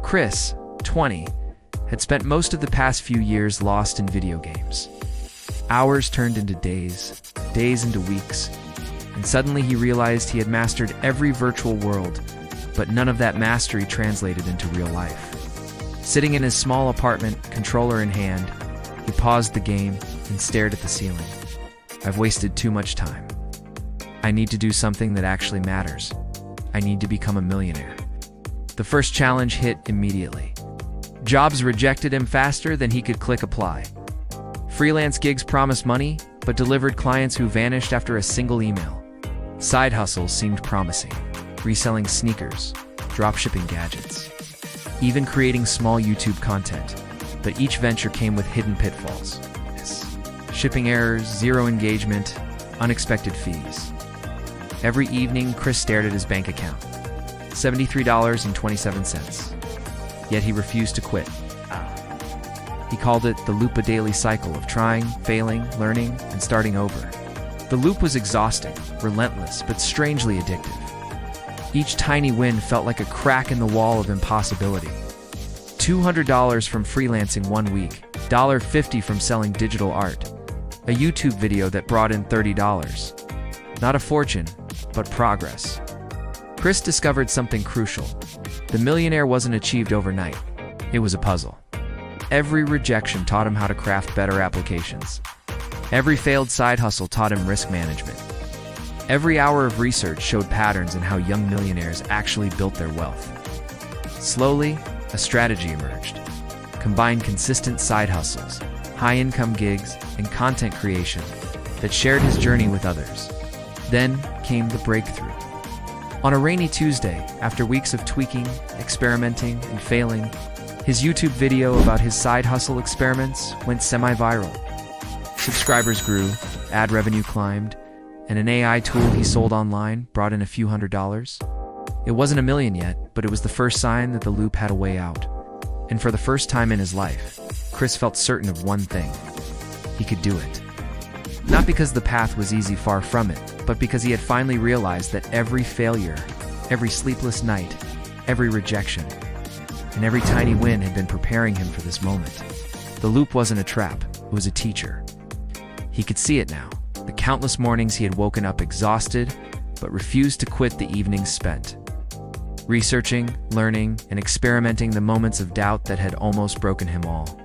Chris, 20, had spent most of the past few years lost in video games. Hours turned into days, days into weeks, and suddenly he realized he had mastered every virtual world, but none of that mastery translated into real life. Sitting in his small apartment, controller in hand, he paused the game and stared at the ceiling. I've wasted too much time. I need to do something that actually matters. I need to become a millionaire. The first challenge hit immediately. Jobs rejected him faster than he could click apply. Freelance gigs promised money, but delivered clients who vanished after a single email. Side hustles seemed promising, reselling sneakers, dropshipping gadgets, even creating small YouTube content, but each venture came with hidden pitfalls. Shipping errors, zero engagement, unexpected fees. Every evening, Chris stared at his bank account. $73.27. Yet he refused to quit. He called it the loop, a daily cycle of trying, failing, learning, and starting over. The loop was exhausting, relentless, but strangely addictive. Each tiny win felt like a crack in the wall of impossibility. $200 from freelancing one week, $50 from selling digital art, a YouTube video that brought in $30. Not a fortune, but progress. Chris discovered something crucial. The millionaire wasn't achieved overnight. It was a puzzle. Every rejection taught him how to craft better applications. Every failed side hustle taught him risk management. Every hour of research showed patterns in how young millionaires actually built their wealth. Slowly, a strategy emerged. Combined consistent side hustles, high-income gigs, and content creation that shared his journey with others. Then came the breakthrough. On a rainy Tuesday, after weeks of tweaking, experimenting, and failing, his YouTube video about his side hustle experiments went semi-viral. Subscribers grew, ad revenue climbed, and an AI tool he sold online brought in a few $100s. It wasn't a million yet, but it was the first sign that the loop had a way out. And for the first time in his life, Chris felt certain of one thing: he could do it. Not because the path was easy, far from it, but because he had finally realized that every failure, every sleepless night, every rejection, and every tiny win had been preparing him for this moment. The loop wasn't a trap, it was a teacher. He could see it now, the countless mornings he had woken up exhausted, but refused to quit the evenings spent researching, learning, and experimenting the moments of doubt that had almost broken him all.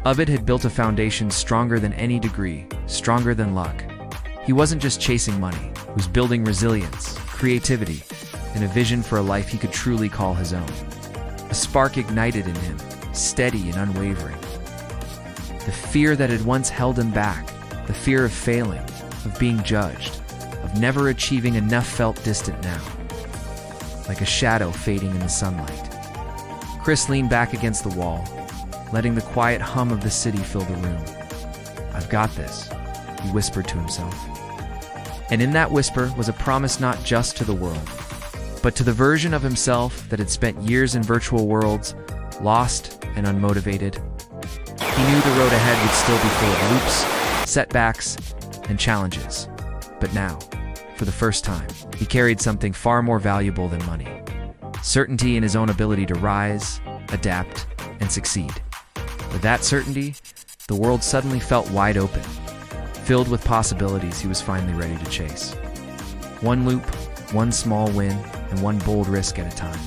Of it had built a foundation stronger than any degree, stronger than luck. He wasn't just chasing money, he was building resilience, creativity, and a vision for a life he could truly call his own. A spark ignited in him, steady and unwavering. The fear that had once held him back, the fear of failing, of being judged, of never achieving enough felt distant now, like a shadow fading in the sunlight. Chris leaned back against the wall, letting the quiet hum of the city fill the room. "I've got this," he whispered to himself. And in that whisper was a promise not just to the world, but to the version of himself that had spent years in virtual worlds, lost and unmotivated. He knew the road ahead would still be full of loops, setbacks, and challenges. But now, for the first time, he carried something far more valuable than money: certainty in his own ability to rise, adapt, and succeed. With that certainty, the world suddenly felt wide open, filled with possibilities he was finally ready to chase. One loop, one small win, and one bold risk at a time.